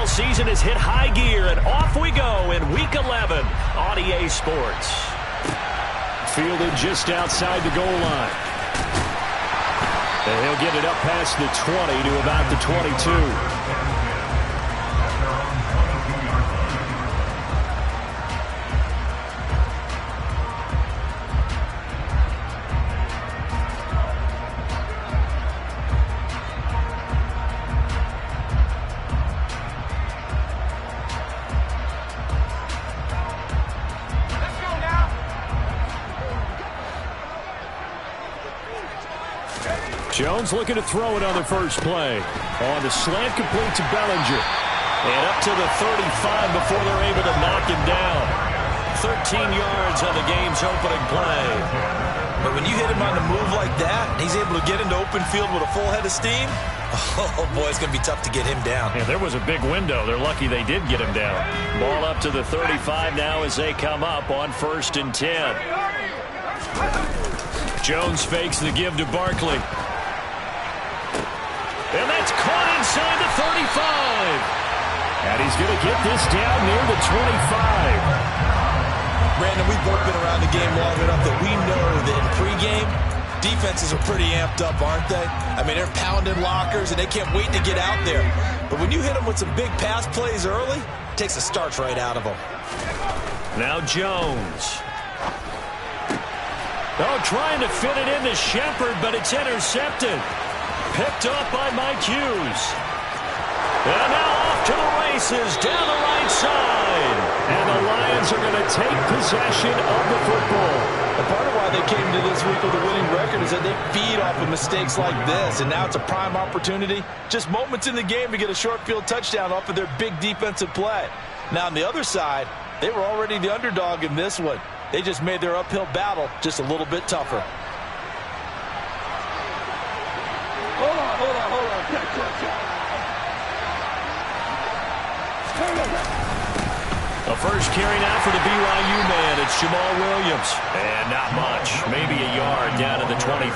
NFL season has hit high gear, and off we go in Week 11 on EA Sports. Fielded just outside the goal line. And he'll get it up past the 20 to about the 22. Jones looking to throw it on the first play. On the slant, complete to Bellinger. And up to the 35 before they're able to knock him down. 13 yards on the game's opening play. But when you hit him on the move like that, and he's able to get into open field with a full head of steam, oh boy, it's going to be tough to get him down. Yeah, there was a big window. They're lucky they did get him down. Ball up to the 35 now as they come up on 1st and 10. Jones fakes the give to Barkley. And that's caught inside the 35. And he's going to get this down near the 25. Brandon, we've both been around the game long enough that we know that in pregame, defenses are pretty amped up, aren't they? I mean, they're pounding lockers, and they can't wait to get out there. But when you hit them with some big pass plays early, it takes the starch right out of them. Now Jones. Oh, trying to fit it into Shepard, but it's intercepted. Picked up by Mike Hughes. And now off to the races down the right side. And the Lions are going to take possession of the football. And part of why they came to this week with a winning record is that they feed off of mistakes like this. And now it's a prime opportunity. Just moments in the game to get a short field touchdown off of their big defensive play. Now on the other side, they were already the underdog in this one. They just made their uphill battle just a little bit tougher. Hold on. The first carry now for the BYU man. It's Jamal Williams. And not much. Maybe a yard down to the 23.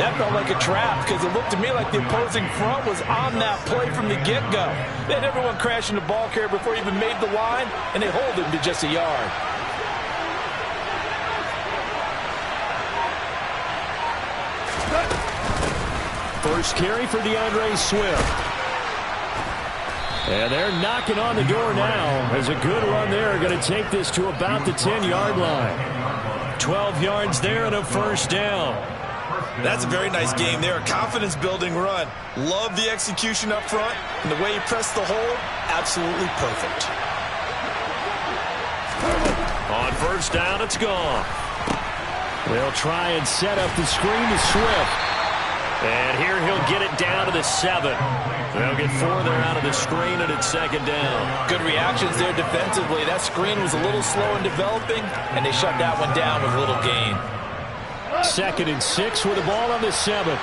That felt like a trap because it looked to me like the opposing front was on that play from the get-go. They had everyone crashing the ball carrier before he even made the line, and they hold him to just a yard. First carry for DeAndre Swift. And they're knocking on the door now as a good run there. Going to take this to about the 10-yard line. 12 yards there and a first down. That's a very nice game there. A confidence-building run. Love the execution up front. And the way he pressed the hole, absolutely perfect. On first down, it's gone. They'll try and set up the screen to Swift. And here he'll get it down to the 7. They'll get 4 there out of the screen, and it's second down. Good reactions there defensively. That screen was a little slow in developing, and they shut that one down with little gain. 2nd and 6 with the ball on the 7.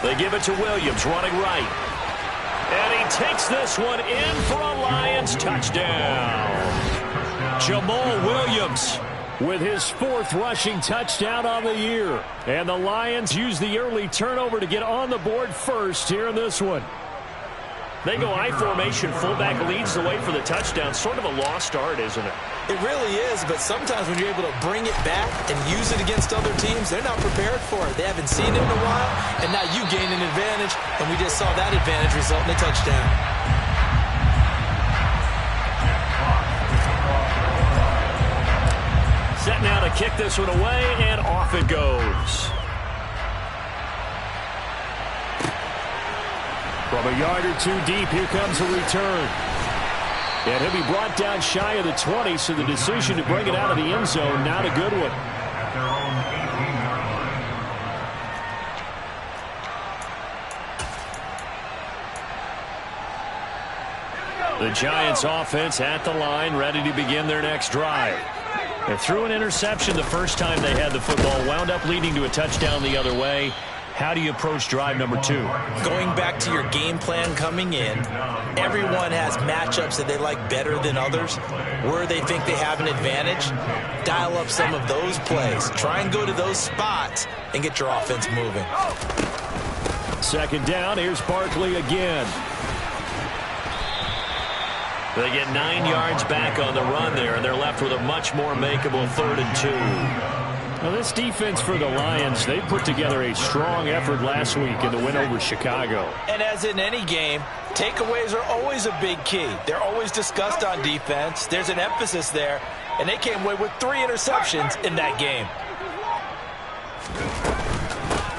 They give it to Williams, running right. And he takes this one in for a Lions touchdown. Jamal Williams with his 4th rushing touchdown on the year. And the Lions use the early turnover to get on the board first here in this one. They go I formation, fullback leads the way for the touchdown. Sort of a lost art, isn't it? It really is, but sometimes when you're able to bring it back and use it against other teams, they're not prepared for it. They haven't seen it in a while, and now you gain an advantage, and we just saw that advantage result in a touchdown. Set now to kick this one away, and off it goes. From a yard or 2 deep, here comes a return. And he'll be brought down shy of the 20, so the decision to bring it out of the end zone, not a good one. The Giants offense at the line, ready to begin their next drive. They threw an interception the first time they had the football, wound up leading to a touchdown the other way. How do you approach drive number 2? Going back to your game plan coming in, everyone has matchups that they like better than others, where they think they have an advantage. Dial up some of those plays. Try and go to those spots and get your offense moving. Second down, here's Barkley again. They get 9 yards back on the run there, and they're left with a much more makeable 3rd and 2. Well, this defense for the Lions, they put together a strong effort last week in the win over Chicago. And as in any game, takeaways are always a big key. They're always discussed on defense. There's an emphasis there, and they came away with 3 interceptions in that game.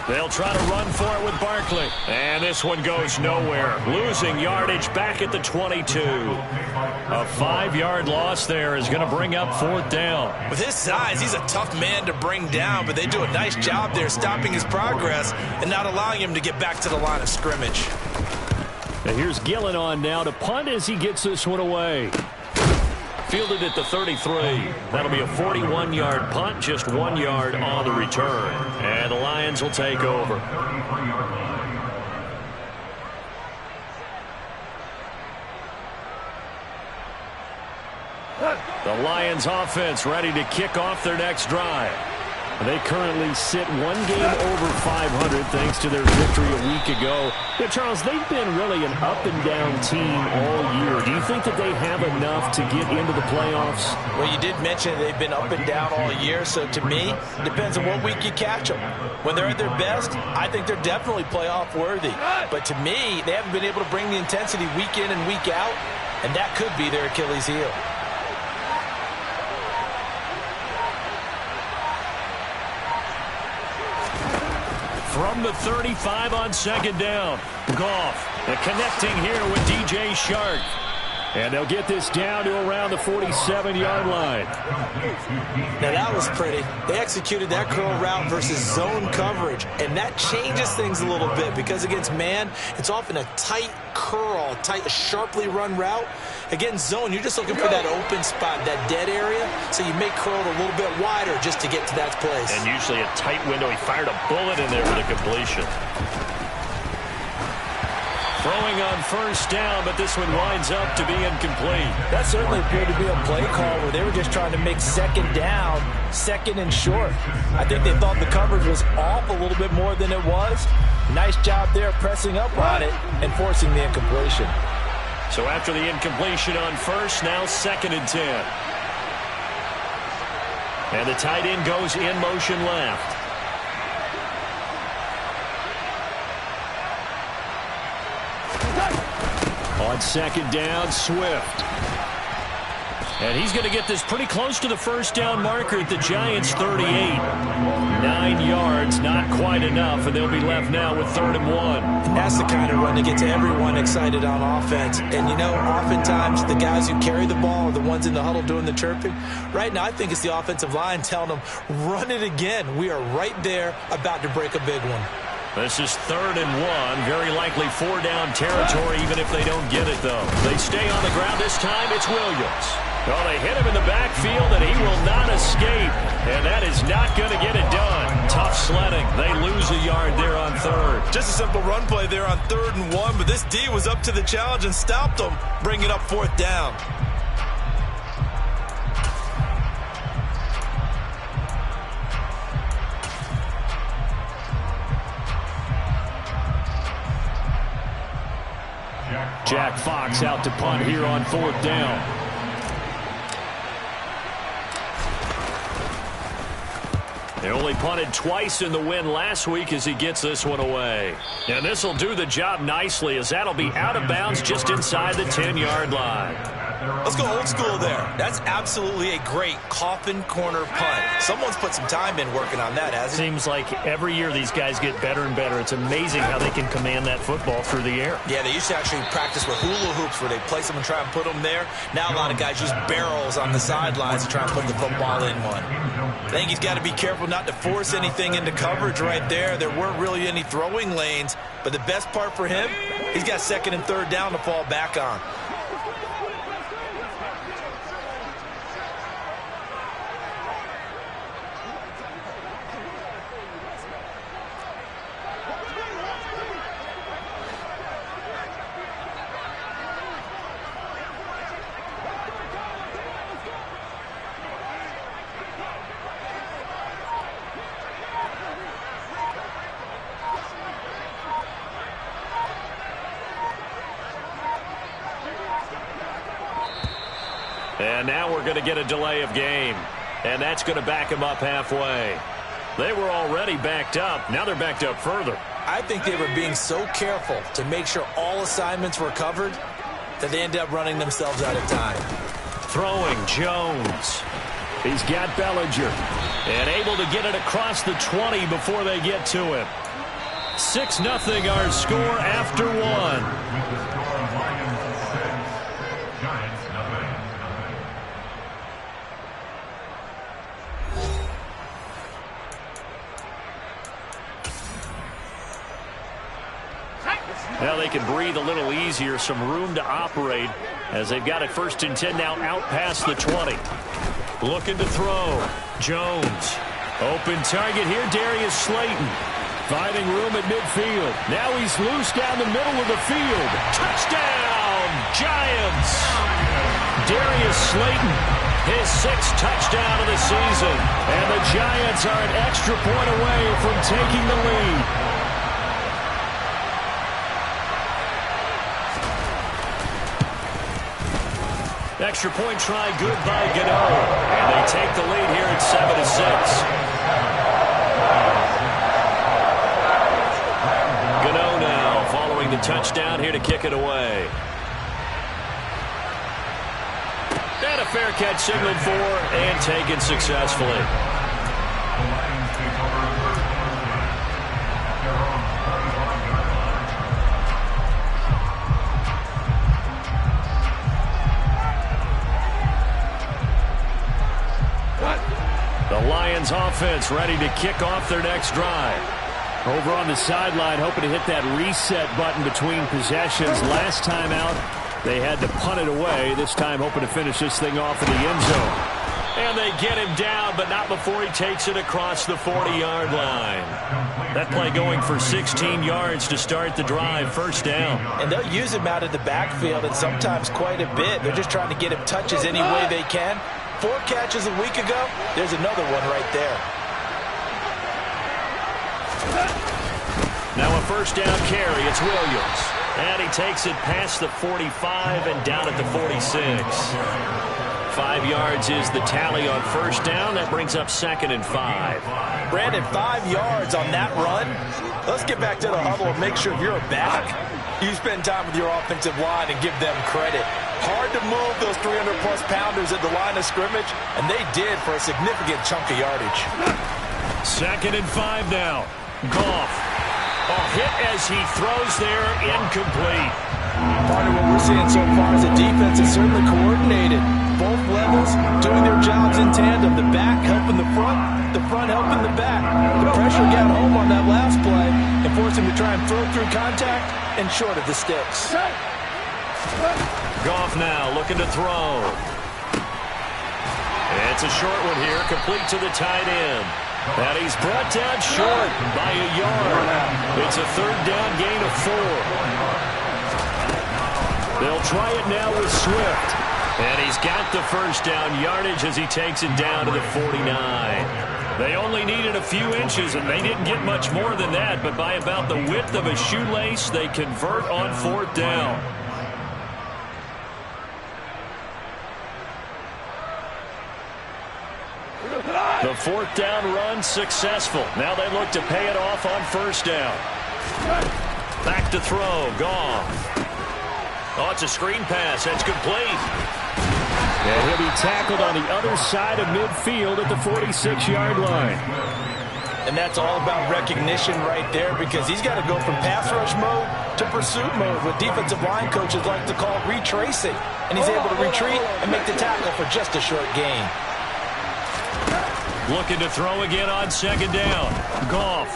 They'll try to run for it with Barkley. And this one goes nowhere. Losing yardage back at the 22. A 5-yard loss there is going to bring up 4th down. With his size, he's a tough man to bring down, but they do a nice job there stopping his progress and not allowing him to get back to the line of scrimmage. And here's Gillen on now to punt as he gets this one away. Fielded at the 33. That'll be a 41-yard punt, just 1 yard on the return. And the Lions will take over. The Lions offense ready to kick off their next drive. They currently sit 1 game over 500 thanks to their victory a week ago. Yeah, Charles, they've been really an up-and-down team all year. Do you think that they have enough to get into the playoffs? Well, you did mention they've been up and down all year, so to me, it depends on what week you catch them. When they're at their best, I think they're definitely playoff worthy. But to me, they haven't been able to bring the intensity week in and week out, and that could be their Achilles heel. From the 35 on 2nd down. Goff connecting here with DJ Chark. And they'll get this down to around the 47-yard line. Now that was pretty. They executed that curl route versus zone coverage, and that changes things a little bit because against man, it's often a tight curl, tight, sharply run route. Against zone, you're just looking for that open spot, that dead area, so you make curl a little bit wider just to get to that place. And usually a tight window. He fired a bullet in there with a completion. Throwing on 1st down, but this one winds up to be incomplete. That certainly appeared to be a play call where they were just trying to make 2nd down, 2nd and short. I think they thought the coverage was off a little bit more than it was. Nice job there pressing up on it and forcing the incompletion. So after the incompletion on 1st, now 2nd and 10. And the tight end goes in motion left. On 2nd down, Swift. And he's going to get this pretty close to the 1st down marker at the Giants' 38. 9 yards, not quite enough, and they'll be left now with 3rd and 1. That's the kind of run that gets everyone excited on offense. And, you know, oftentimes the guys who carry the ball are the ones in the huddle doing the chirping. Right now, I think it's the offensive line telling them, run it again. We are right there about to break a big one. This is 3rd and 1. Very likely 4-down territory, even if they don't get it, though. They stay on the ground this time. It's Williams. Well, they hit him in the backfield, and he will not escape. And that is not going to get it done. Tough sledding. They lose a yard there on 3rd. Just a simple run play there on 3rd and 1, but this D was up to the challenge and stopped them, bringing up 4th down. Jack Fox out to punt here on 4th down. They only punted twice in the win last week as he gets this one away. And this will do the job nicely as that'll be out of bounds just inside the 10-yard line. Let's go old school there. That's absolutely a great coffin corner punt. Someone's put some time in working on that, hasn't it? Seems like every year these guys get better and better. It's amazing how they can command that football through the air. Yeah, they used to actually practice with hula hoops where they place them and try and put them there. Now a lot of guys use barrels on the sidelines to try and put the football in one. I think he's got to be careful not to force anything into coverage right there. There weren't really any throwing lanes, but the best part for him, he's got 2nd and 3rd down to fall back on. And now we're going to get a delay of game. And that's going to back them up halfway. They were already backed up. Now they're backed up further. I think they were being so careful to make sure all assignments were covered that they ended up running themselves out of time. Throwing Jones. He's got Bellinger. And able to get it across the 20 before they get to him. 6-0 our score after one. Now they can breathe a little easier, some room to operate as they've got it 1st and 10 now out past the 20. Looking to throw. Jones. Open target here, Darius Slayton. Finding room at midfield. Now he's loose down the middle of the field. Touchdown, Giants! Darius Slayton, his 6th touchdown of the season. And the Giants are an extra point away from taking the lead. Extra point try good by Gano. And they take the lead here at 7-6. Gano now following the touchdown here to kick it away. And a fair catch signaled for and taken successfully. The Lions offense ready to kick off their next drive. Over on the sideline, hoping to hit that reset button between possessions. Last time out, they had to punt it away. This time hoping to finish this thing off in the end zone. And they get him down, but not before he takes it across the 40-yard line. That play going for 16 yards to start the drive, 1st down. And they'll use him out of the backfield, and sometimes quite a bit. They're just trying to get him touches any way they can. 4 catches a week ago, there's another one right there. Now a 1st down carry, it's Williams. And he takes it past the 45 and down at the 46. 5 yards is the tally on 1st down. That brings up 2nd and 5. Brandon, 5 yards on that run. Let's get back to the huddle and make sure if you're a back, you spend time with your offensive line and give them credit. Hard to move those 300-plus pounders at the line of scrimmage, and they did for a significant chunk of yardage. 2nd and 5 now. Goff. A hit as he throws there, incomplete. Part of what we're seeing so far is the defense is certainly coordinated. Both levels doing their jobs in tandem. The back helping the front helping the back. The pressure got home on that last play and forced him to try and throw through contact and short of the sticks. Goff now looking to throw. It's a short one here, complete to the tight end. And he's brought down short by a yard. It's a 3rd down gain of 4. They'll try it now with Swift. And he's got the 1st down yardage as he takes it down to the 49. They only needed a few inches, and they didn't get much more than that. But by about the width of a shoelace, they convert on 4th down. The 4th down run successful. Now they look to pay it off on 1st down. Back to throw. Goff. Oh, it's a screen pass. That's complete. And he'll be tackled on the other side of midfield at the 46-yard line. And that's all about recognition right there, because he's got to go from pass rush mode to pursuit mode, what defensive line coaches like to call retracing. And he's able to retreat and make the tackle for just a short gain. Looking to throw again on 2nd down. Goff.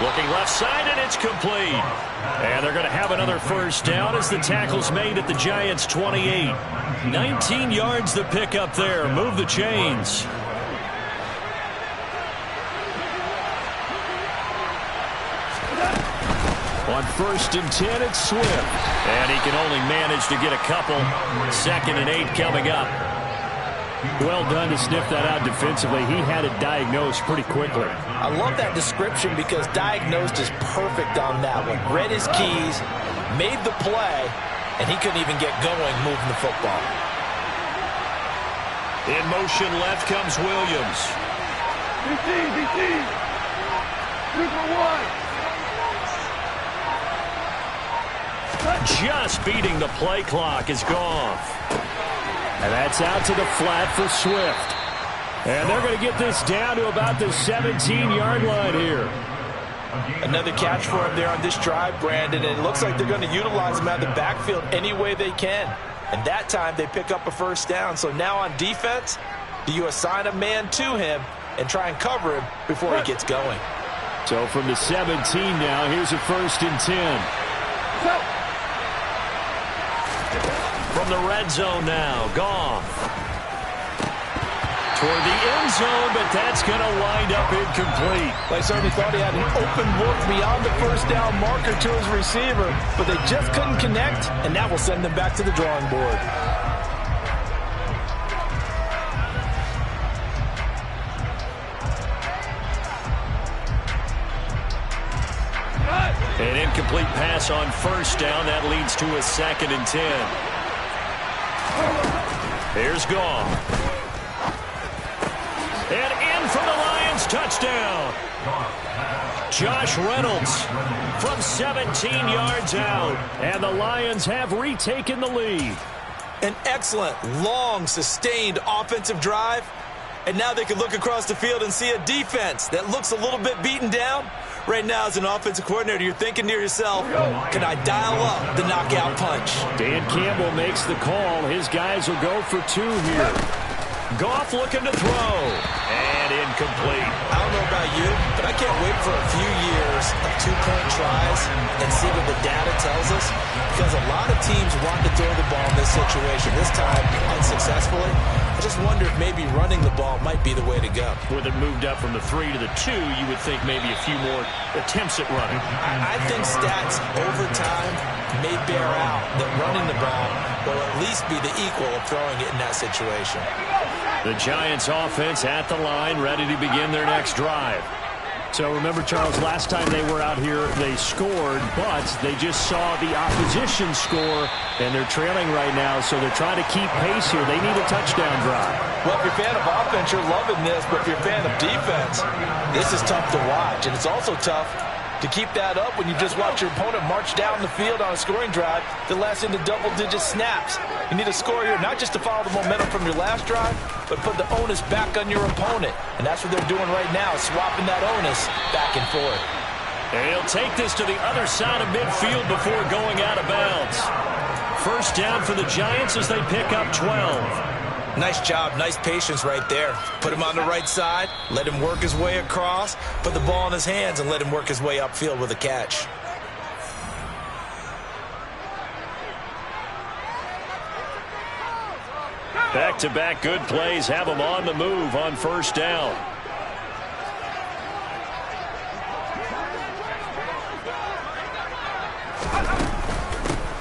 Looking left side, and it's complete. And they're going to have another 1st down as the tackle's made at the Giants' 28. 19 yards to pick up there. Move the chains. On 1st and 10, it's Swift. And he can only manage to get a couple. 2nd and 8 coming up. Well done to sniff that out defensively. He had it diagnosed pretty quickly. I love that description because diagnosed is perfect on that one. Read his keys, made the play, and he couldn't even get going moving the football. In motion left comes Williams. BT. 2 for 1. Just beating the play clock is Goff. And that's out to the flat for Swift. And they're going to get this down to about the 17-yard line here. Another catch for him there on this drive, Brandon, and it looks like they're going to utilize him out of the backfield any way they can. And that time they pick up a first down. So now on defense, do you assign a man to him and try and cover him before he gets going? So from the 17 now, here's a 1st and 10. From the red zone now, Goff. Toward the end zone, but that's going to wind up incomplete. They certainly thought he had an open look beyond the first down marker to his receiver, but they just couldn't connect, and that will send them back to the drawing board. An incomplete pass on first down. That leads to a 2nd and 10. Here's Goff. And in for the Lions, touchdown. Josh Reynolds from 17 yards out. And the Lions have retaken the lead. An excellent, long, sustained offensive drive. And now they can look across the field and see a defense that looks a little bit beaten down. Right now, as an offensive coordinator, you're thinking to yourself, can I dial up the knockout punch? Dan Campbell makes the call. His guys will go for 2 here. Goff looking to throw. And incomplete. I don't know about you, but I can't wait for a few years of 2-point tries and see what the data tells us. Because a lot of teams want to throw the ball in this situation. This time, unsuccessfully. I just wonder if maybe running the ball might be the way to go. With it moved up from the 3 to the 2, you would think maybe a few more attempts at running. I think stats over time may bear out that running the ball will at least be the equal of throwing it in that situation. The Giants offense at the line, ready to begin their next drive. So remember, Charles, last time they were out here, they scored, but they just saw the opposition score, and they're trailing right now, so they're trying to keep pace here. They need a touchdown drive. Well, if you're a fan of offense, you're loving this, but if you're a fan of defense, this is tough to watch, and it's also tough to keep that up when you just watch your opponent march down the field on a scoring drive that lasts into double-digit snaps. You need a score here, not just to follow the momentum from your last drive, but put the onus back on your opponent. And that's what they're doing right now, swapping that onus back and forth. And he'll take this to the other side of midfield before going out of bounds. First down for the Giants as they pick up 12. Nice job, nice patience right there. Put him on the right side, let him work his way across, put the ball in his hands, and let him work his way upfield with a catch. Back-to-back good plays have them on the move on first down.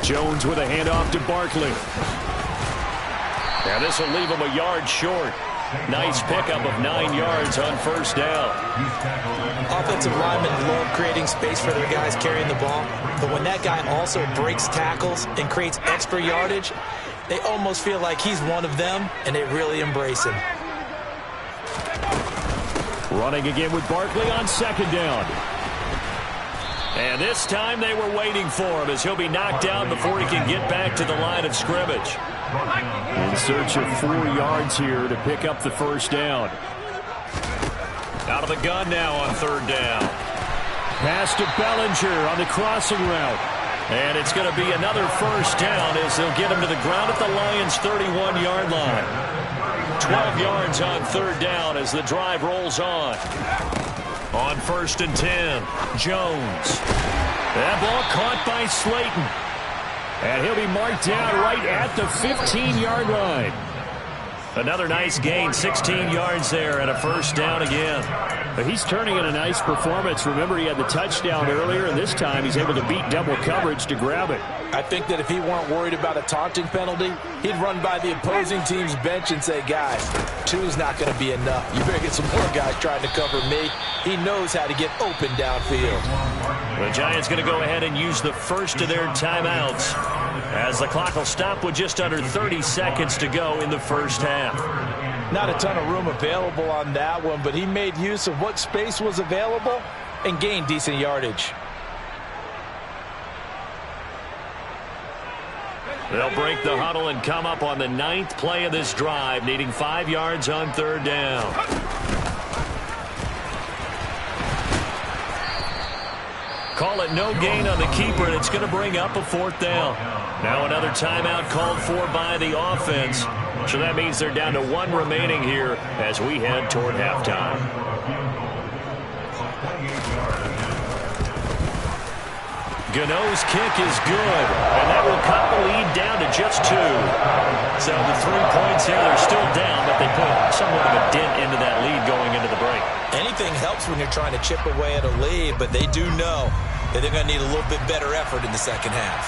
Jones with a handoff to Barkley. Now this will leave him a yard short. Nice pickup of 9 yards on first down. Offensive linemen love creating space for their guys carrying the ball, but when that guy also breaks tackles and creates extra yardage, they almost feel like he's one of them, and they really embrace him. Running again with Barkley on second down. And this time they were waiting for him as he'll be knocked down before he can get back to the line of scrimmage. In search of 4 yards here to pick up the first down. Out of the gun now on third down. Pass to Bellinger on the crossing route. And it's going to be another first down as they'll get him to the ground at the Lions' 31-yard line. 12 yards on third down as the drive rolls on. On first and 10, Jones. That ball caught by Slayton. And he'll be marked down right at the 15-yard line. Another nice gain, 16 yards there, and a first down again. But he's turning in a nice performance. Remember, he had the touchdown earlier, and this time he's able to beat double coverage to grab it. I think that if he weren't worried about a taunting penalty, he'd run by the opposing team's bench and say, guys, 2 is not going to be enough. You better get some more guys trying to cover me. He knows how to get open downfield. The Giants going to go ahead and use the first of their timeouts as the clock will stop with just under 30 seconds to go in the first half. Not a ton of room available on that one, but he made use of what space was available and gained decent yardage. They'll break the huddle and come up on the 9th play of this drive, needing 5 yards on 3rd down. Call it no gain on the keeper, and it's going to bring up a 4th down. Now another timeout called for by the offense. So that means they're down to 1 remaining here as we head toward halftime. Gano's kick is good, and that will cut the lead down to just 2. So the 3 points here, they're still down, but they put somewhat of a dent into that lead going into the break. Anything helps when you're trying to chip away at a lead, but they do know that they're going to need a little bit better effort in the second half.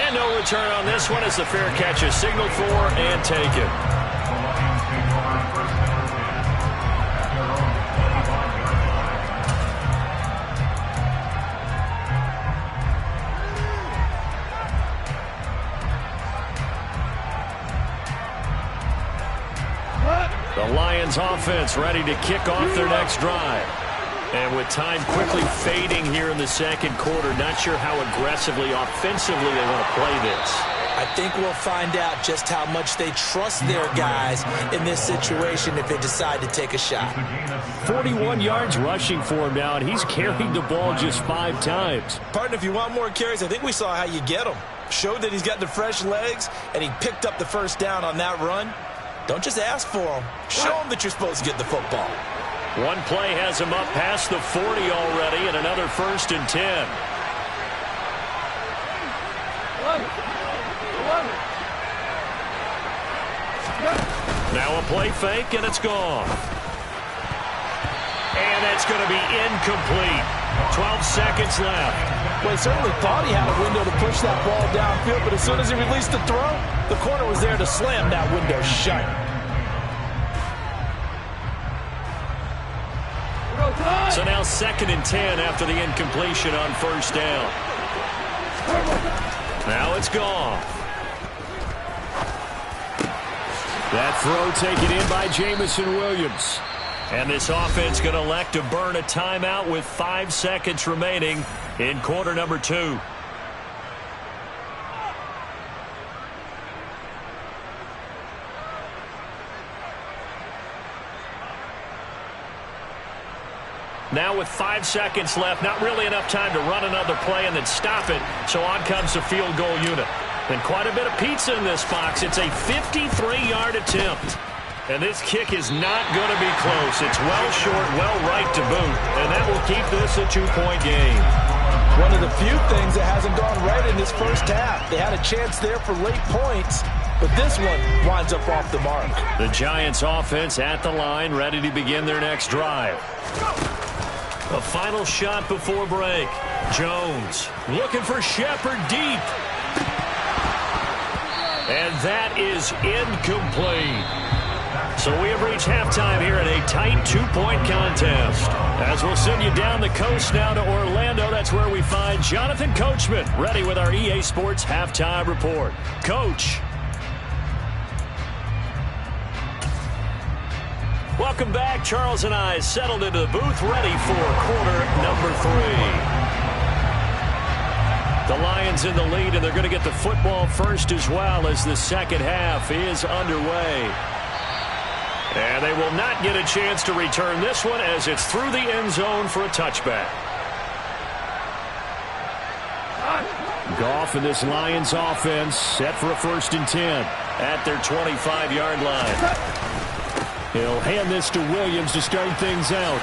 And no return on this one as the fair catch is signaled for and taken. The Lions offense ready to kick off their next drive. And with time quickly fading here in the second quarter, not sure how aggressively, offensively they want to play this. I think we'll find out just how much they trust their guys in this situation if they decide to take a shot. 41 yards rushing for him now, and he's carried the ball just 5 times. Partner, if you want more carries, I think we saw how you get them. Showed that he's got the fresh legs, and he picked up the first down on that run. Don't just ask for them. Show them that you're supposed to get the football. One play has him up past the 40 already, and another 1st and 10. Now a play fake, and it's gone. And that's going to be incomplete. 12 seconds left. Well, he certainly thought he had a window to push that ball downfield, but as soon as he released the throw, the corner was there to slam that window shut. So now 2nd and 10 after the incompletion on 1st down. Now it's gone. That throw taken in by Jameson Williams. And this offense going to elect to burn a timeout with 5 seconds remaining in quarter number 2. Now with 5 seconds left, not really enough time to run another play and then stop it. So on comes the field goal unit. And quite a bit of pizza in this box. It's a 53-yard attempt. And this kick is not going to be close. It's well short, well right to boot. And that will keep this a 2-point game. One of the few things that hasn't gone right in this first half. They had a chance there for late points, but this one winds up off the mark. The Giants offense at the line, ready to begin their next drive. A final shot before break. Jones looking for Shepard deep. And that is incomplete. So we have reached halftime here in a tight 2-point contest. As we'll send you down the coast now to Orlando, that's where we find Jonathan Coachman, ready with our EA Sports Halftime Report. Coach. Welcome back. Charles and I settled into the booth, ready for quarter number 3. The Lions in the lead, and they're going to get the football first as well as the second half is underway. And they will not get a chance to return this one as it's through the end zone for a touchback. Goff and this Lions offense set for a 1st and 10 at their 25-yard line. He'll hand this to Williams to start things out.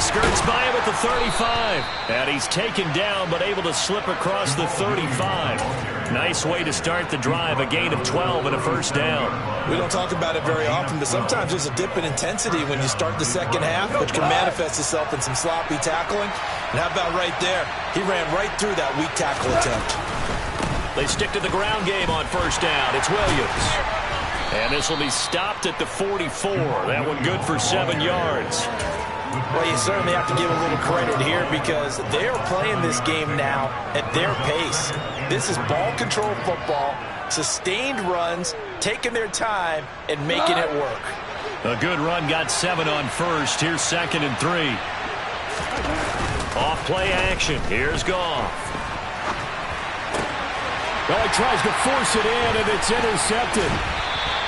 Skirts by him at the 35. And he's taken down but able to slip across the 35. Nice way to start the drive. A gain of 12 and a 1st down. We don't talk about it very often, but sometimes there's a dip in intensity when you start the second half, which can manifest itself in some sloppy tackling. And how about right there? He ran right through that weak tackle attempt. They stick to the ground game on 1st down. It's Williams. And this will be stopped at the 44. That one good for 7 yards. Well, you certainly have to give a little credit here because they're playing this game now at their pace. This is ball control football, sustained runs, taking their time, and making it work. A good run, got 7 on first. Here's 2nd and 3. Off play action. Here's Goff. Well, he tries to force it in, and it's intercepted.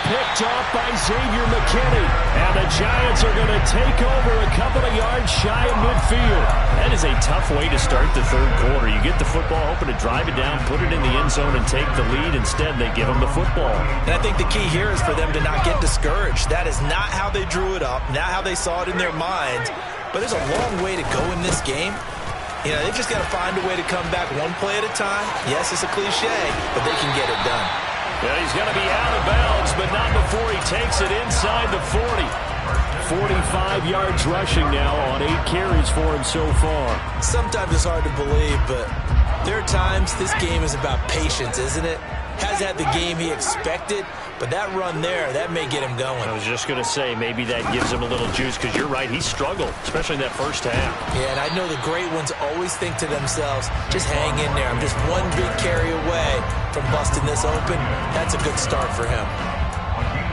Picked off by Xavier McKinney. And the Giants are going to take over a couple of yards shy of midfield. That is a tough way to start the third quarter. You get the football, hoping to drive it down, put it in the end zone, and take the lead. Instead, they give them the football. And I think the key here is for them to not get discouraged. That is not how they drew it up, not how they saw it in their minds. But there's a long way to go in this game. You know, they've just got to find a way to come back one play at a time. Yes, it's a cliche, but they can get it done. Yeah, he's going to be out of bounds, but not before he takes it inside the 40. 45 yards rushing now on 8 carries for him so far. Sometimes it's hard to believe, but there are times this game is about patience, isn't it? Hasn't had the game he expected, but that run there, that may get him going. I was just going to say, maybe that gives him a little juice, because you're right, he struggled, especially in that first half. Yeah, and I know the great ones always think to themselves, just hang in there. I'm just one big carry away from busting this open. That's a good start for him.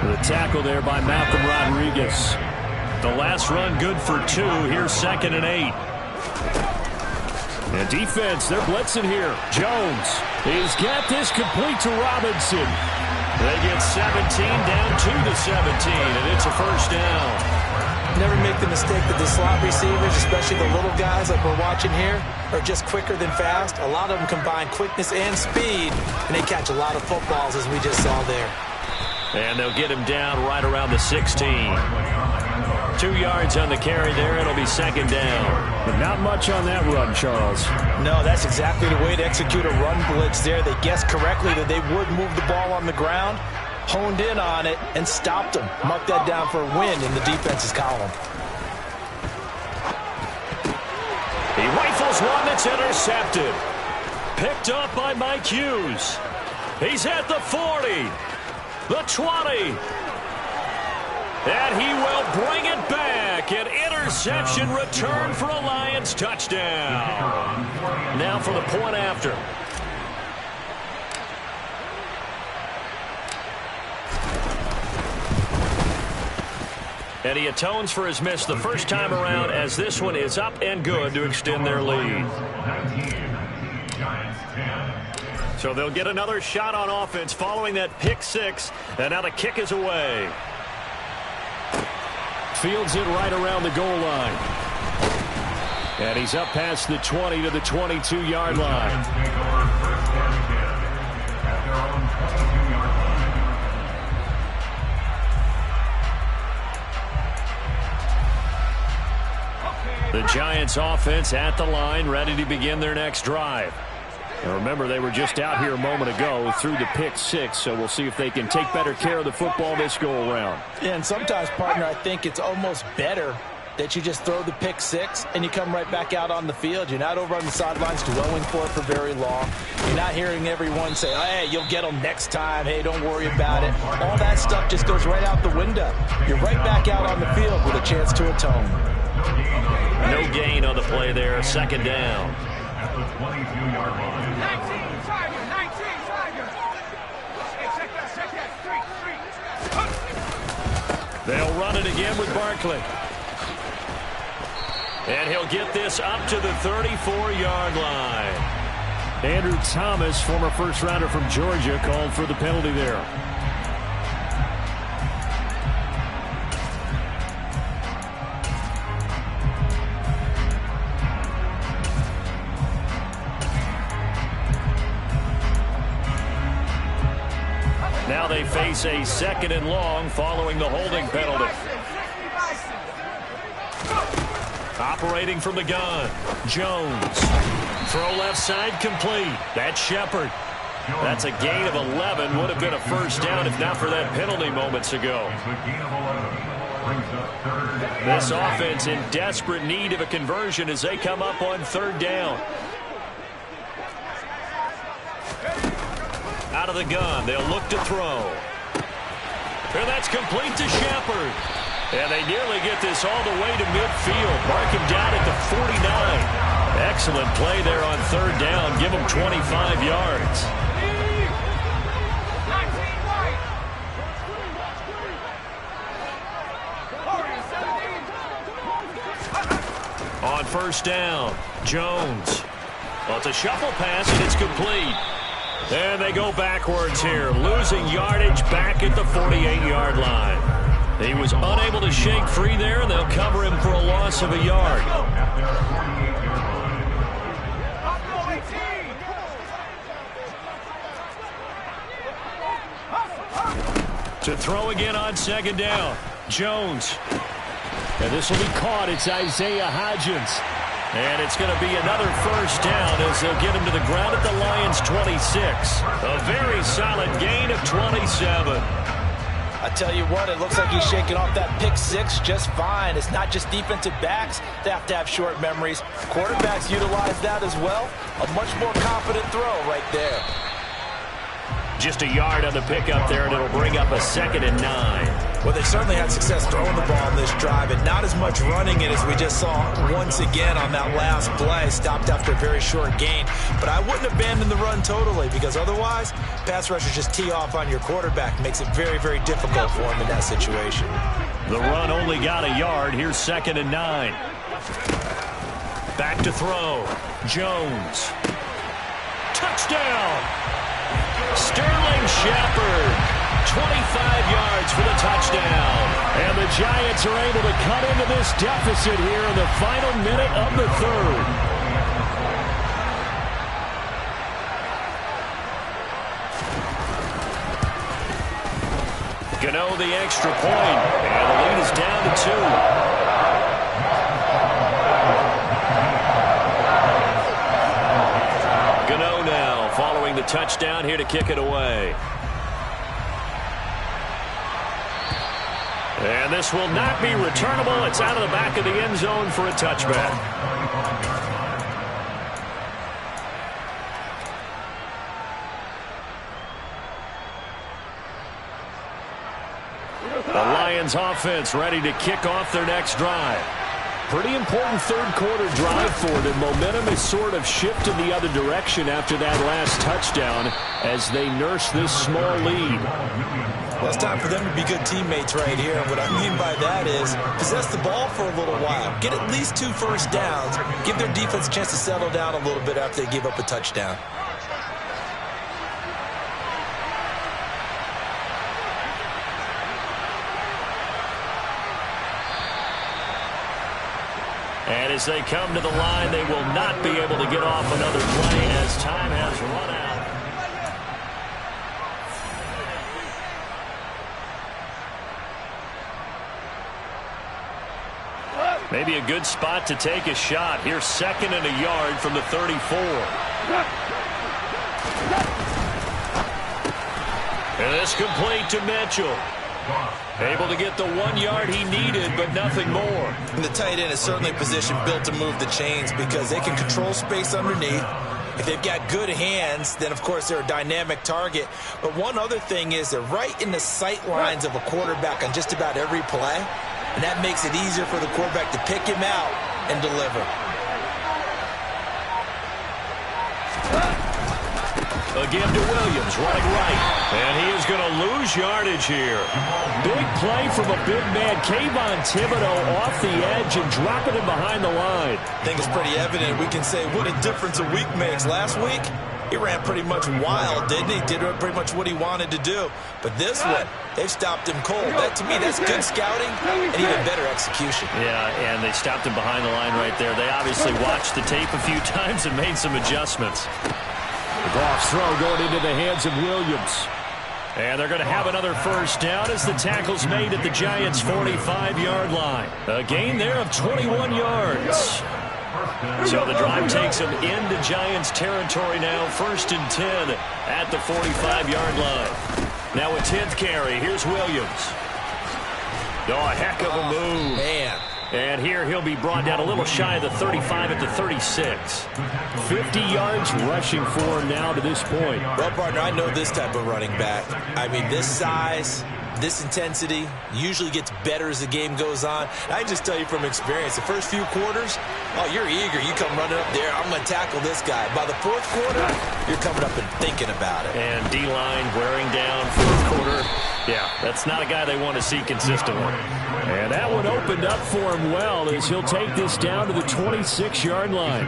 The tackle there by Malcolm Rodriguez. The last run good for 2. Here's 2nd and 8. And defense, they're blitzing here. Jones, he's got this complete to Robinson. They get 17 down to the 17, and it's a first down. Never make the mistake that the slot receivers, especially the little guys like we're watching here, are just quicker than fast. A lot of them combine quickness and speed, and they catch a lot of footballs, as we just saw there. And they'll get him down right around the 16. 2 yards on the carry there. It'll be 2nd down. But not much on that run, Charles. No, that's exactly the way to execute a run blitz there. They guessed correctly that they would move the ball on the ground, honed in on it, and stopped them. Mark that down for a win in the defense's column. He rifles one that's intercepted. Picked up by Mike Hughes. He's at the 40. The 20. And he will bring it back. An interception return for a Lions touchdown. Now for the point after. And he atones for his miss the first time around, as this one is up and good to extend their lead. So they'll get another shot on offense following that pick 6, and now the kick is away. Fields it right around the goal line. And he's up past the 20 to the 22-yard line. The Giants offense at the line, ready to begin their next drive. And remember, they were just out here a moment ago through the pick 6, so we'll see if they can take better care of the football this go-around. Yeah, and sometimes, partner, I think it's almost better that you just throw the pick 6 and you come right back out on the field. You're not over on the sidelines dwelling for it for very long. You're not hearing everyone say, hey, you'll get them next time. Hey, don't worry about it. All that stuff just goes right out the window. You're right back out on the field with a chance to atone. No gain on the play there. 2nd down. At the 22-yard line. 19, Tiger, 19, Tiger. Hey, check that, 3. They'll run it again with Barkley. And he'll get this up to the 34-yard line. Andrew Thomas, former first-rounder from Georgia, called for the penalty there. Now they face a 2nd and long following the holding penalty. Operating from the gun, Jones. Throw left side complete. That's Shepard. That's a gain of 11. Would have been a first down if not for that penalty moments ago. This offense in desperate need of a conversion as they come up on 3rd down. Out of the gun, they'll look to throw. And that's complete to Shepard. And they nearly get this all the way to midfield. Mark him down at the 49. Excellent play there on third down. Give him 25 yards. On first down, Jones. Well, it's a shuffle pass, and it's complete. And they go backwards here, losing yardage back at the 48-yard line. He was unable to shake free there, and they'll cover him for a loss of a yard. To throw again on second down, Jones. And this will be caught. It's Isaiah Hodgins. And it's going to be another first down as they'll get him to the ground at the Lions' 26. A very solid gain of 27. I tell you what, it looks like he's shaking off that pick six just fine. It's not just defensive backs that have to have short memories. Quarterbacks utilize that as well. A much more confident throw right there. Just a yard on the pickup there, and it'll bring up a 2nd and 9. Well, they certainly had success throwing the ball in this drive, and not as much running it as we just saw once again on that last play. Stopped after a very short gain. But I wouldn't abandon the run totally, because otherwise, pass rushers just tee off on your quarterback. Makes it very, very difficult for him in that situation. The run only got a yard. Here's 2nd and 9. Back to throw. Jones. Touchdown! Sterling Shepard, 25 yards for the touchdown. And the Giants are able to cut into this deficit here in the final minute of the third. Gano the extra point, and the lead is down to 2. The touchdown here to kick it away. And this will not be returnable. It's out of the back of the end zone for a touchback. The Lions offense ready to kick off their next drive. Pretty important third-quarter drive for them. Momentum has sort of shifted the other direction after that last touchdown as they nurse this small lead. Well, it's time for them to be good teammates right here. What I mean by that is possess the ball for a little while. Get at least 2 first downs. Give their defense a chance to settle down a little bit after they give up a touchdown. And as they come to the line, they will not be able to get off another play as time has run out. Maybe a good spot to take a shot. Here's 2nd and a yard from the 34. And this complete to Mitchell. Able to get the 1 yard he needed, but nothing more. And the tight end is certainly a position built to move the chains because they can control space underneath. If they've got good hands, then, of course, they're a dynamic target. But one other thing is they're right in the sight lines of a quarterback on just about every play, and that makes it easier for the quarterback to pick him out and deliver. Again to Williams, running right. And he is going to lose yardage here. Big play from a big man. Kayvon Thibodeaux off the edge and dropping him behind the line. I think it's pretty evident. We can say what a difference a week makes. Last week, he ran pretty much wild, didn't he? Did pretty much what he wanted to do. But this one, they've stopped him cold. That, to me, that's good scouting and even better execution. Yeah, and they stopped him behind the line right there. They obviously watched the tape a few times and made some adjustments. The Goff's throw going into the hands of Williams. And they're going to have another first down as the tackle's made at the Giants' 45-yard line. A gain there of 21 yards. So the drive takes them into Giants territory now. 1st and 10 at the 45-yard line. Now a 10th carry. Here's Williams. Oh, a heck of a move. Man. And here he'll be brought down a little shy of the 35 at the 36. 50 yards rushing for him now to this point. Well, partner, I know this type of running back. I mean, this size, This intensity usually gets better as the game goes on. I can just tell you from experience, the first few quarters, oh, you're eager. You come running up there, I'm going to tackle this guy. By the fourth quarter, you're coming up and thinking about it. And D-line wearing down fourth quarter. Yeah, that's not a guy they want to see consistently. And that one opened up for him well as he'll take this down to the 26-yard line.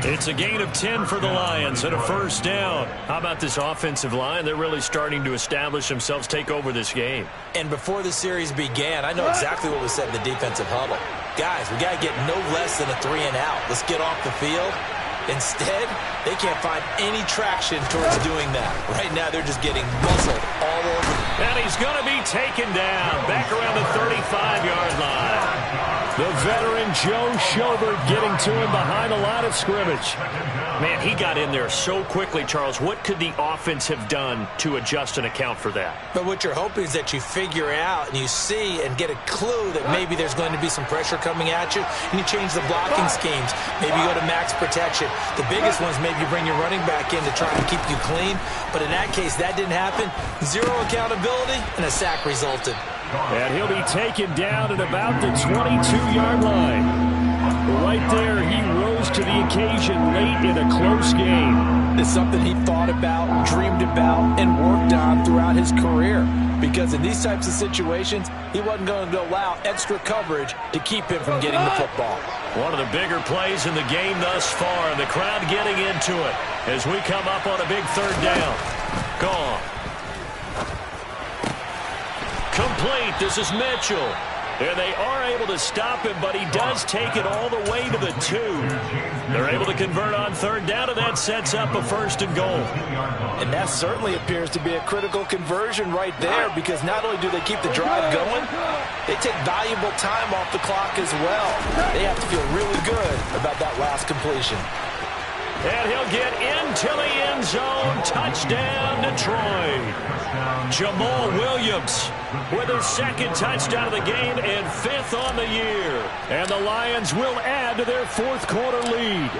It's a gain of 10 for the Lions and a first down. How about this offensive line? They're really starting to establish themselves, take over this game. And before the series began, I know exactly what was said in the defensive huddle. Guys, we got to get no less than a 3-and-out. Let's get off the field. Instead, they can't find any traction towards doing that. Right now, they're just getting muzzled all over. And he's going to be taken down back around the 35-yard line. The veteran Joe Schobert getting to him behind the line of scrimmage. Man, he got in there so quickly, Charles. What could the offense have done to adjust and account for that? But what you're hoping is that you figure out and you see and get a clue that maybe there's going to be some pressure coming at you, and you change the blocking schemes. Maybe you go to max protection. The biggest ones, maybe you bring your running back in to try and keep you clean. But in that case, that didn't happen. Zero accountability, and a sack resulted. And he'll be taken down at about the 22-yard line. Right there, he rose to the occasion late in a close game. It's something he thought about, dreamed about, and worked on throughout his career. Because in these types of situations, he wasn't going to allow extra coverage to keep him from getting the football. One of the bigger plays in the game thus far, and the crowd getting into it as we come up on a big third down. Gone. Complete. This is Mitchell. And they are able to stop him, but he does take it all the way to the 2. They're able to convert on third down, and that sets up a first and goal. And that certainly appears to be a critical conversion right there, because not only do they keep the drive going, they take valuable time off the clock as well. They have to feel really good about that last completion. And he'll get into the end zone. Touchdown, Detroit. Jamal Williams with his second touchdown of the game and 5th on the year. And the Lions will add to their fourth quarter lead.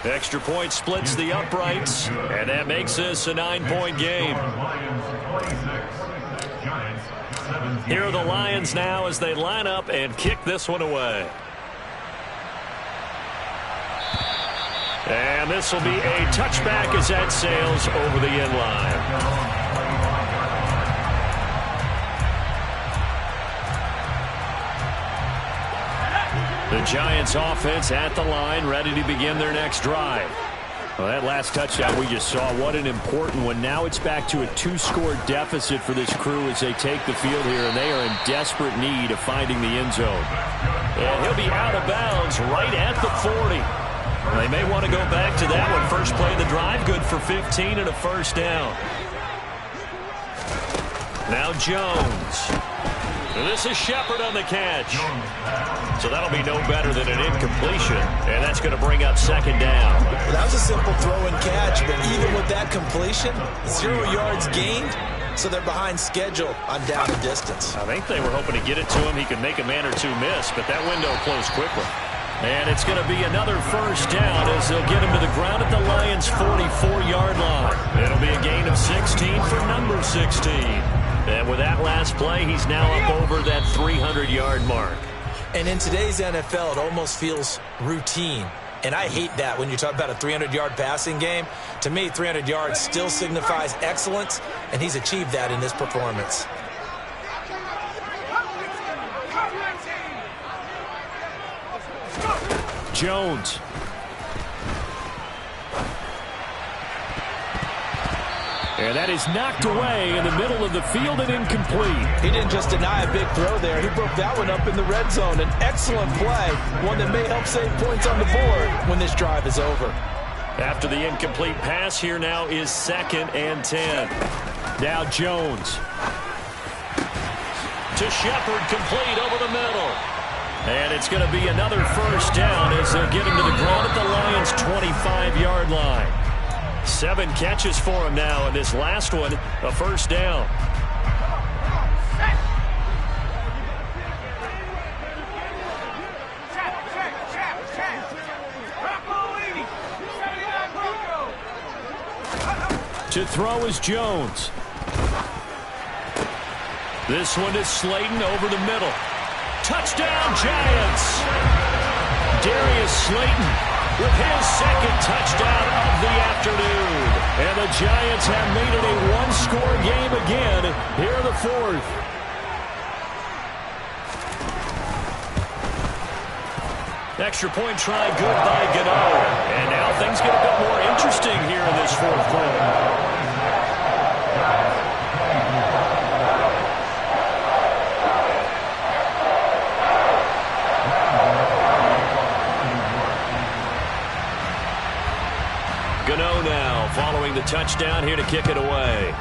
Extra point splits the uprights, and that makes this a 9-point game. Here are the Lions now as they line up and kick this one away. And this will be a touchback as that sails over the end line. The Giants offense at the line, ready to begin their next drive. Well, that last touchdown we just saw, what an important one. Now it's back to a 2-score deficit for this crew as they take the field here, and they are in desperate need of finding the end zone. And he'll be out of bounds right at the 40. They may want to go back to that one. First play of the drive, good for 15 and a first down. Now Jones. And this is Shepard on the catch. So that'll be no better than an incompletion. And that's going to bring up second down. Well, that was a simple throw and catch, but even with that completion, 0 yards gained. So they're behind schedule on down and distance. I think they were hoping to get it to him. He could make a man or two miss, but that window closed quickly. And it's going to be another first down as they'll get him to the ground at the Lions' 44-yard line. It'll be a gain of 16 for number 16. And with that last play, he's now up over that 300-yard mark. And in today's NFL, it almost feels routine. And I hate that when you talk about a 300-yard passing game. To me, 300 yards still signifies excellence, and he's achieved that in this performance. Jones. And that is knocked away in the middle of the field and incomplete. He didn't just deny a big throw there. He broke that one up in the red zone. An excellent play, one that may help save points on the board when this drive is over. After the incomplete pass, here now is 2nd and 10. Now Jones. To Shepard, complete over the middle. And it's going to be another first down as they'll get him to the ground at the Lions' 25-yard line. 7 catches for him now, and this last one, a first down. To throw is Jones. This one is Slayton over the middle. Touchdown, Giants! Darius Slayton with his second touchdown of the afternoon. And the Giants have made it a one-score game again here in the fourth. Extra point try good by Gano. And now things get a bit more interesting here in this fourth quarter. Gano now following the touchdown here to kick it away.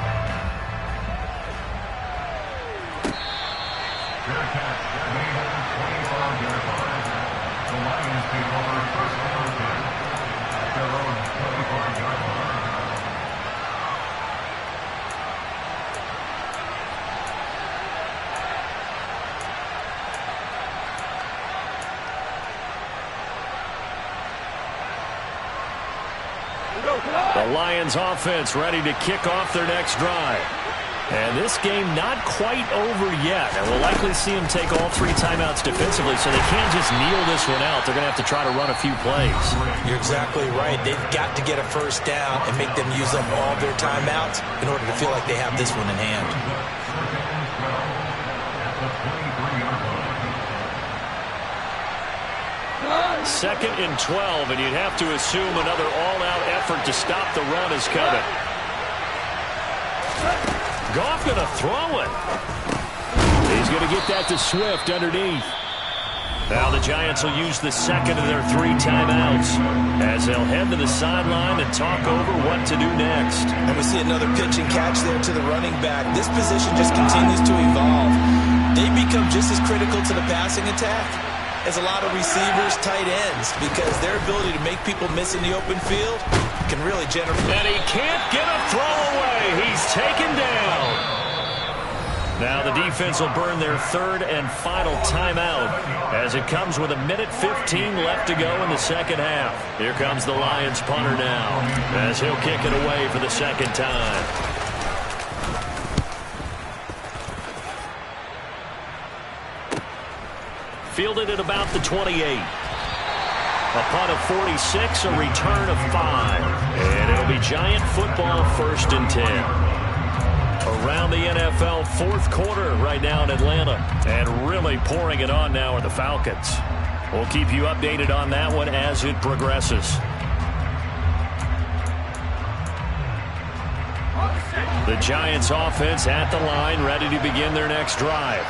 The Lions offense ready to kick off their next drive. And this game not quite over yet. And we'll likely see them take all 3 timeouts defensively, so they can't just kneel this one out. They're going to have to try to run a few plays. You're exactly right. They've got to get a first down and make them use up all their timeouts in order to feel like they have this one in hand. Second and 12, and you'd have to assume another all-out effort to stop the run is coming. Goff going to throw it. He's going to get that to Swift underneath. Now the Giants will use the second of their 3 timeouts as they'll head to the sideline and talk over what to do next. And we see another pitch and catch there to the running back. This position just continues to evolve. They become just as critical to the passing attack as a lot of receivers, tight ends, because their ability to make people miss in the open field can really generate. And he can't get a throw away. He's taken down. Now the defense will burn their 3rd and final timeout as it comes with 1:15 left to go in the second half. Here comes the Lions punter now as he'll kick it away for the second time. Fielded at about the 28. A punt of 46, a return of 5. And it'll be Giant football 1st and 10. Around the NFL 4th quarter right now in Atlanta. And really pouring it on now are the Falcons. We'll keep you updated on that one as it progresses. The Giants offense at the line, ready to begin their next drive.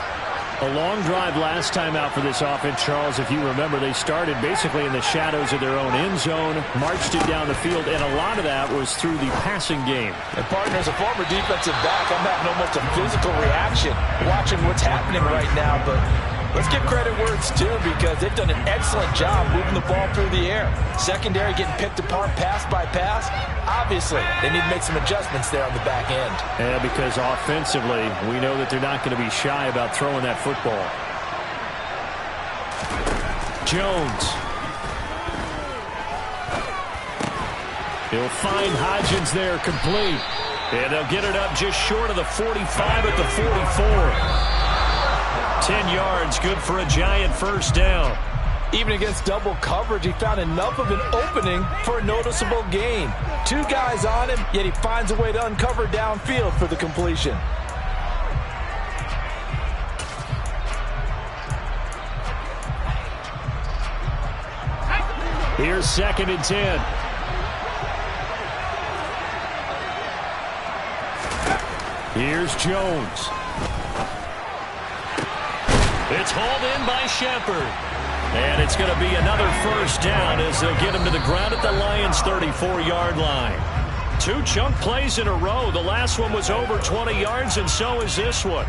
A long drive last time out for this offense, Charles. If you remember, they started basically in the shadows of their own end zone, marched it down the field, and a lot of that was through the passing game. And partner, as a former defensive back, I'm having almost a physical reaction watching what's happening right now. But let's give credit where it's due, because they've done an excellent job moving the ball through the air. Secondary getting picked apart pass by pass. Obviously, they need to make some adjustments there on the back end. Yeah, because offensively, we know that they're not going to be shy about throwing that football. Jones. He'll find Hodgins there, complete. And they'll get it up just short of the 45 at the 44. 10 yards, good for a Giant first down. Even against double coverage, he found enough of an opening for a noticeable gain. 2 guys on him, yet he finds a way to uncover downfield for the completion. Here's 2nd and 10. Here's Jones. It's hauled in by Shepard. And it's going to be another first down as they'll get him to the ground at the Lions' 34-yard line. 2 chunk plays in a row. The last one was over 20 yards, and so is this one.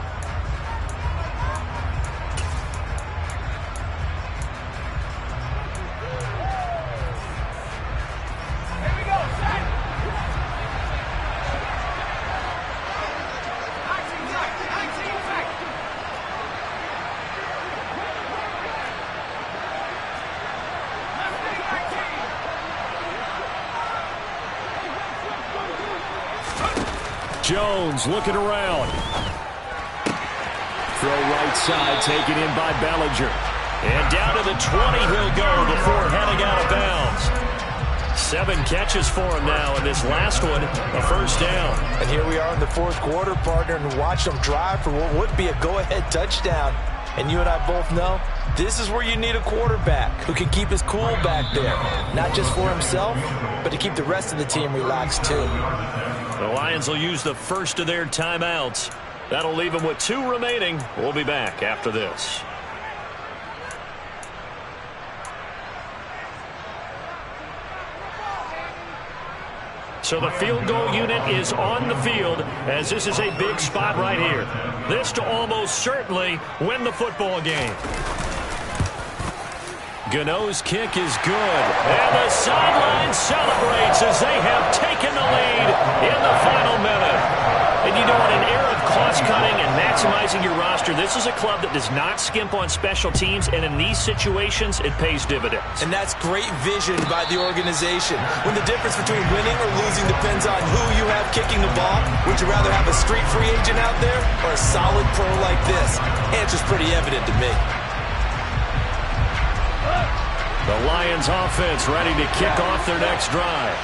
Jones looking around. Throw right side, taken in by Bellinger. And down to the 20 he'll go before heading out of bounds. 7 catches for him now, and this last one, a first down. And here we are in the fourth quarter, partner, and watch them drive for what would be a go-ahead touchdown. And you and I both know this is where you need a quarterback who can keep his cool back there. Not just for himself, but to keep the rest of the team relaxed too. The Lions will use the first of their timeouts. That'll leave them with 2 remaining. We'll be back after this. So the field goal unit is on the field as this is a big spot right here. This to almost certainly win the football game. Gano's kick is good. And the sideline celebrates as they have taken the lead in the final minute. And you know, in an era of cost-cutting and maximizing your roster, this is a club that does not skimp on special teams, and in these situations, it pays dividends. And that's great vision by the organization. When the difference between winning or losing depends on who you have kicking the ball, would you rather have a street free agent out there or a solid pro like this? Answer's pretty evident to me. The Lions offense ready to kick off their next drive.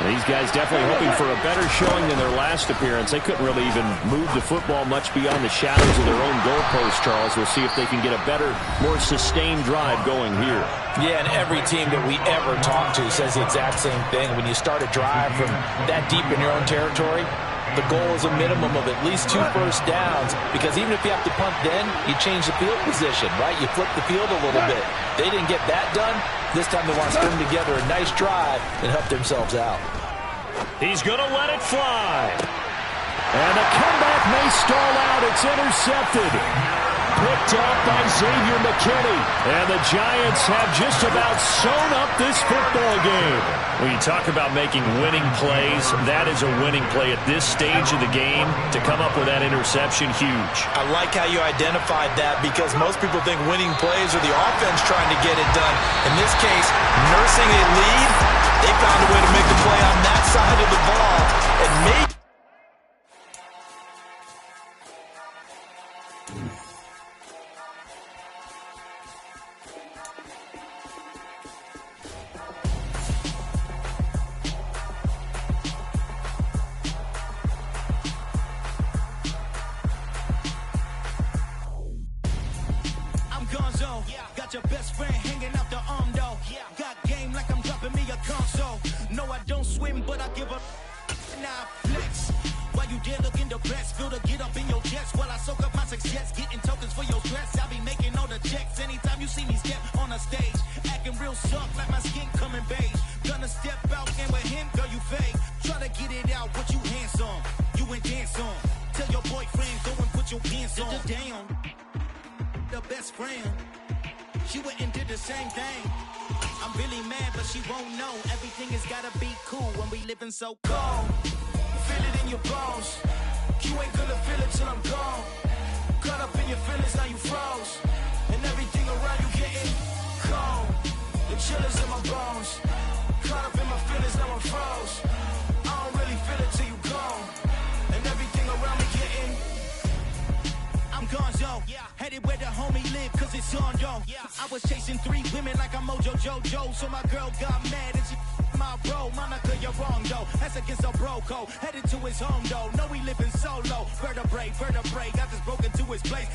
These guys definitely hoping for a better showing than their last appearance. They couldn't really even move the football much beyond the shadows of their own goalpost, Charles. We'll see if they can get a better, more sustained drive going here. Yeah, and every team that we ever talk to says the exact same thing. When you start a drive from that deep in your own territory, the goal is a minimum of at least 2 first downs, because even if you have to punt then, you change the field position, right? You flip the field a little bit. They didn't get that done. This time they want to string together a nice drive and help themselves out. He's going to let it fly. And the comeback may stall out. It's intercepted. Picked up by Xavier McKinney. And the Giants have just about sewn up this football game. When you talk about making winning plays, that is a winning play at this stage of the game. To come up with that interception, huge. I like how you identified that, because most people think winning plays are the offense trying to get it done. In this case, nursing a lead, they found a way to make the play on that side of the ball and make. Got your best friend hanging out the arm though. Got game like I'm dropping me a console. No, I don't swim, but I give a nah flex. While you there looking depressed, feel to get up in your chest while I soak up my success, getting tokens for your stress. I be making all the checks anytime you see me step on a stage, acting real soft like my skin coming beige. Gonna step out and with him, girl, you fake. Try to get it out, what you handsome, you ain't dance on. Tell your boyfriend go and put your pants on. Down, the best friend. She went and did the same thing. I'm really mad, but she won't know. Everything has gotta be cool when we living so cold. Feel it in your bones. You ain't gonna feel it till I'm gone. Caught up in your feelings, now you froze. And everything around you getting cold. The chillers in my bones. Caught up in my feelings, now I'm froze. I don't really feel it till you gone. And everything around me getting. I'm gonzo. Headed where the homie live, cause it's on, yo. I was chasing 3 women like I'm Mojo Jojo. So my girl got mad and she my bro. Monica, you're wrong, though. That's against a bro code. Headed to his home, though. No, we living solo. Vertebrae, got this broken to his place.